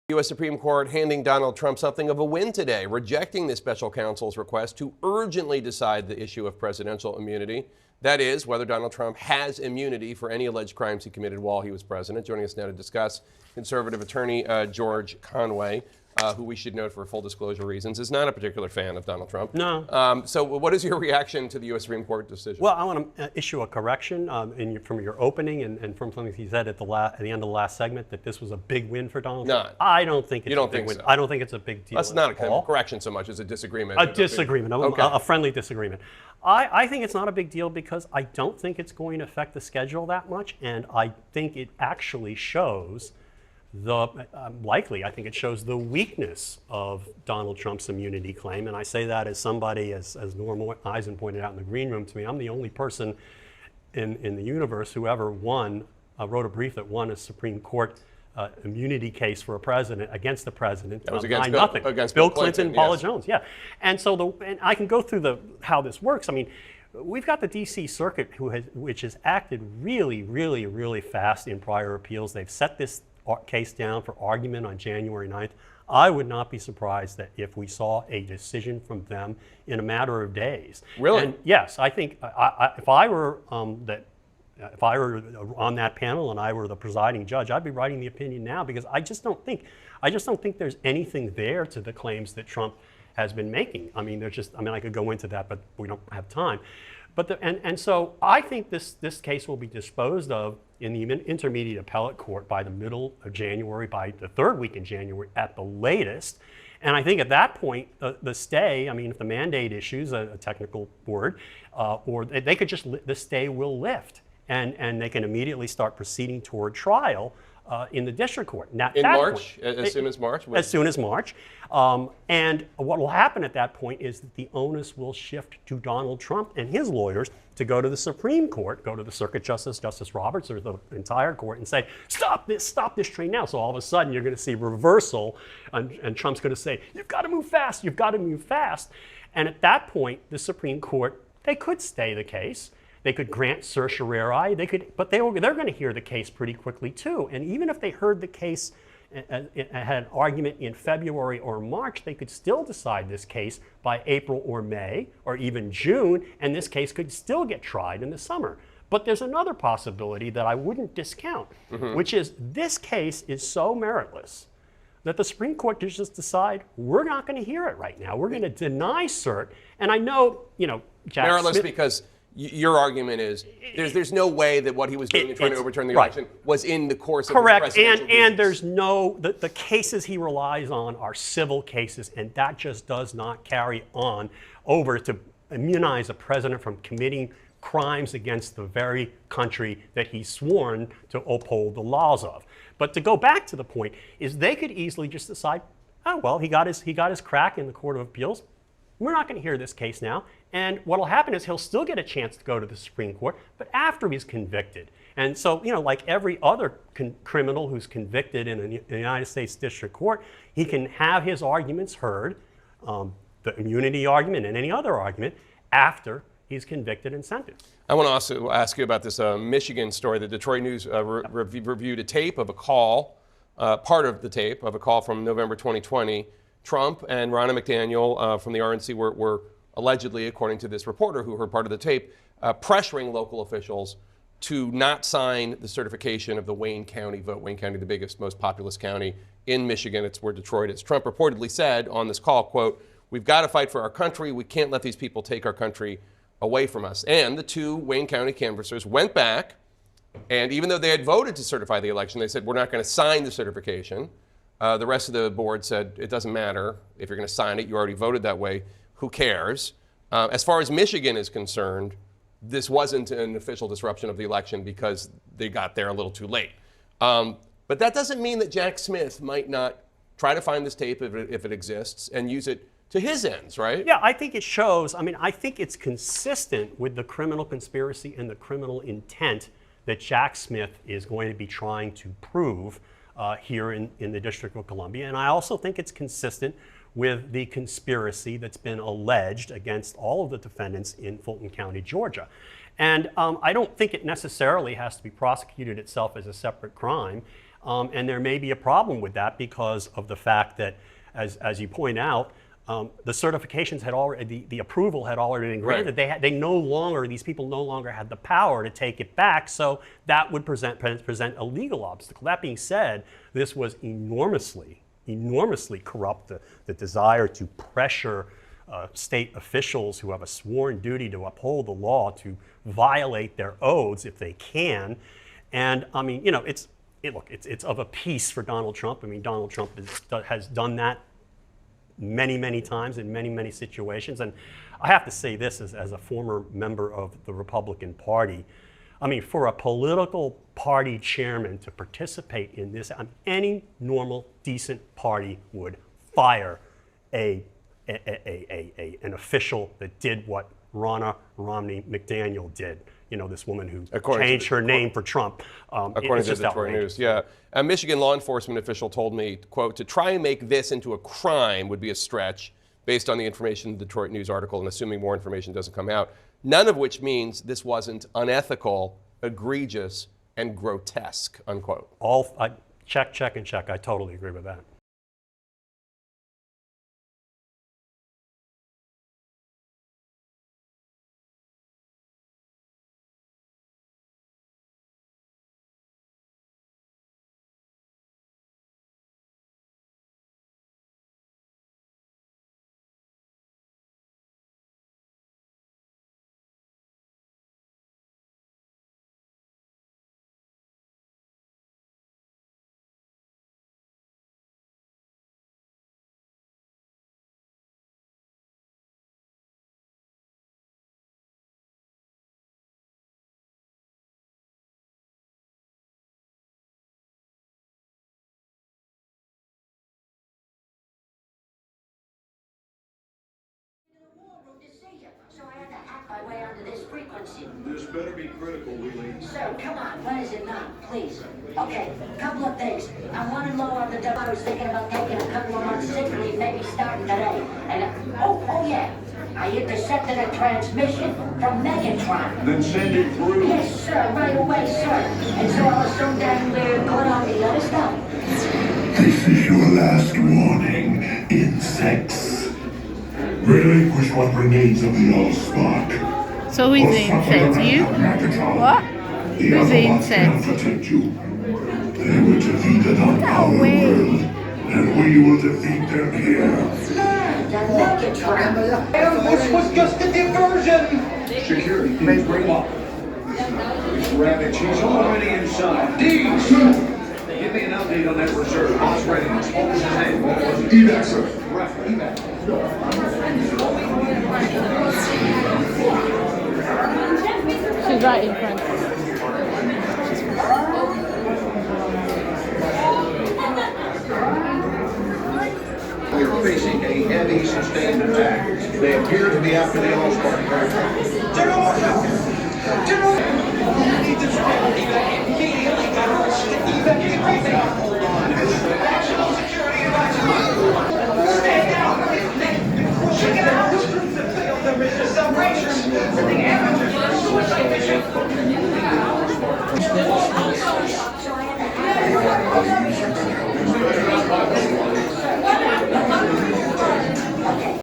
U.S. Supreme Court handing Donald Trump something of a win today, rejecting the special counsel's request to urgently decide the issue of presidential immunity. That is, whether Donald Trump has immunity for any alleged crimes he committed while he was president. Joining us now to discuss, conservative attorney George Conway, who we should note for full disclosure reasons is not a particular fan of Donald Trump. No. So what is your reaction to the U.S. Supreme Court decision? Well, I want to issue a correction from your opening and from something he said at the end of the last segment that this was a big win for Donald Trump. I don't think it's a big win. So? I don't think it's a big deal. That's not a correction so much as a disagreement. A disagreement, a friendly disagreement. I think it's not a big deal because I don't think it's going to affect the schedule that much, and I think it actually shows I think it shows the weakness of Donald Trump's immunity claim. And I say that as somebody, as Norm Eisen pointed out in the green room to me, I'm the only person in the universe who ever wrote a brief that won a Supreme Court immunity case for a president, against the president. That was against Bill Clinton, Paula yes. Jones, yeah. And so and I can go through how this works. I mean, we've got the D.C. Circuit which has acted really, really, really fast in prior appeals. They've set this case down for argument on January 9th. I would not be surprised that if we saw a decision from them in a matter of days. Really? And yes, I think if I were on that panel and I were the presiding judge, I'd be writing the opinion now because I just don't think there's anything there to the claims that Trump has been making. I mean, I could go into that, but we don't have time. But so I think this case will be disposed of in the intermediate appellate court by the middle of January, by the third week in January at the latest. And I think at that point, the stay, I mean, if the mandate issues, a technical word, or they could just, the stay will lift and they can immediately start proceeding toward trial in the district court. Now, in March, as soon as March? As soon as March. And what will happen at that point is that the onus will shift to Donald Trump and his lawyers to go to the Supreme Court, go to the Circuit Justice, Justice Roberts, or the entire court and say, stop this train now. So all of a sudden you're going to see reversal and Trump's going to say, you've got to move fast, you've got to move fast. And at that point, the Supreme Court, they could stay the case. They could grant certiorari, but they're going to hear the case pretty quickly too. And even if they heard the case and had an argument in February or March, they could still decide this case by April or May or even June, and this case could still get tried in the summer. But there's another possibility that I wouldn't discount, which is this case is so meritless that the Supreme Court could just decide we're not going to hear it right now. We're going to deny cert. And I know, Jack meritless Smith, because your argument is there's no way that what he was doing in trying to overturn the election was in the course of the presidential duties. And there's the cases he relies on are civil cases, and that just does not carry on over to immunize a president from committing crimes against the very country that he's sworn to uphold the laws of. But to go back to the point is they could easily just decide, oh well, he got his crack in the Court of Appeals. We're not going to hear this case now. And what will happen is he'll still get a chance to go to the Supreme Court, but after he's convicted. And so, like every other criminal who's convicted in the United States District Court, he can have his arguments heard, the immunity argument and any other argument, after he's convicted and sentenced. I want to also ask you about this Michigan story. The Detroit News reviewed a tape of a call, part of the tape of a call from November 2020. Trump and Ronna McDaniel from the RNC were allegedly, according to this reporter who heard part of the tape, pressuring local officials to not sign the certification of the Wayne County vote. Wayne County, the biggest, most populous county in Michigan. It's where Detroit is. Trump reportedly said on this call, quote, "We've got to fight for our country. We can't let these people take our country away from us." And the two Wayne County canvassers went back, and even though they had voted to certify the election, they said, we're not going to sign the certification. The rest of the board said, it doesn't matter. If you're going to sign it, you already voted that way. Who cares? As far as Michigan is concerned, this wasn't an official disruption of the election because they got there a little too late. But that doesn't mean that Jack Smith might not try to find this tape if it exists and use it to his ends, right? Yeah, I think it shows. I mean, I think it's consistent with the criminal conspiracy and the criminal intent that Jack Smith is going to be trying to prove here in the District of Columbia. And I also think it's consistent with the conspiracy that's been alleged against all of the defendants in Fulton County, Georgia. And I don't think it necessarily has to be prosecuted itself as a separate crime. And there may be a problem with that because of the fact that, as you point out, the certifications had already, the approval had already been granted. Right. These people no longer had the power to take it back, so that would present a legal obstacle. That being said, this was enormously corrupt. The desire to pressure state officials who have a sworn duty to uphold the law to violate their oaths if they can. And I mean, you know, it's of a piece for Donald Trump. I mean, Donald Trump has done that many times in many situations. And I have to say this as a former member of the Republican Party. I mean, for a political party chairman to participate in this, any normal, decent party would fire an official that did what Ronna Romney McDaniel did. You know, this woman who changed her name for Trump. According to the Detroit News, yeah. A Michigan law enforcement official told me, quote, to try and make this into a crime would be a stretch based on the information in the Detroit News article and assuming more information doesn't come out. None of which means this wasn't unethical, egregious, and grotesque, unquote. Check. I totally agree with that. So I had to hack my way onto this frequency. This better be critical, Wheelie. Sir, come on, what is it not, please? Okay, couple of things. I'm running low on the dough. I was thinking about taking a couple of months sick leave, maybe starting today. And oh yeah, I intercepted a transmission from Megatron. Then send it through. Yes, sir, right away, sir. And so I was so dang weird, caught on the other stuff. This is your last warning, insects. Relinquish what remains of the Allspark. So who's the insect? You? What? Who's the insect? Protect you. They were defeated on our world, and we will defeat them here. Megatron. This was just a diversion. Security, please bring up. Rabbit, she's already inside. Deeds! Give me an update on that reserve. Boss readiness. What was his name? What was it? Evac, sir. Right, evac. She's right in front. We're facing a heavy sustained attack. They appear to be after the Allspark. General, General! You need to evac immediately. Evac everything. Hold on. National security advisory. Stay down. Check it out. The religious operations.